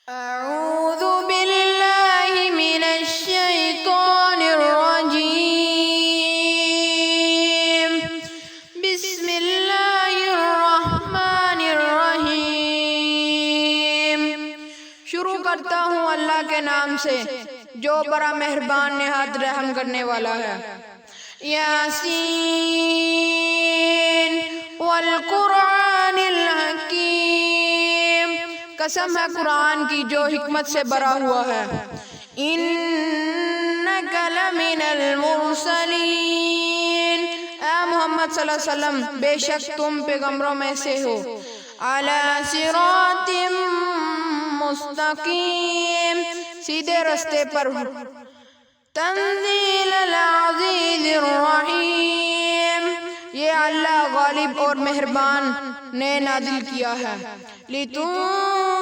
أعوذ بالله من الشيطان الرجيم بسم الله الرحمن الرحیم۔ شروع کرتا ہوں اللہ کے نام سے جو بڑا مہربان نہایت رحم کرنے والا ہے۔ یاسین والقرآن الحکیم، قسم ہے قرآن کی جو حکمت سے بھرا ہوا ہے۔ انک لمن المرسلین، اے محمد صلی اللہ علیہ وسلم بے شک تم پیغمبروں میں سے ہو۔ علی صراط مستقیم، سیدھے رستے پر ہو۔ تنزیل العزیز الرحیم، یہ اللہ غالب اور مہربان نے نازل کیا ہے۔ لِتُنذِرَ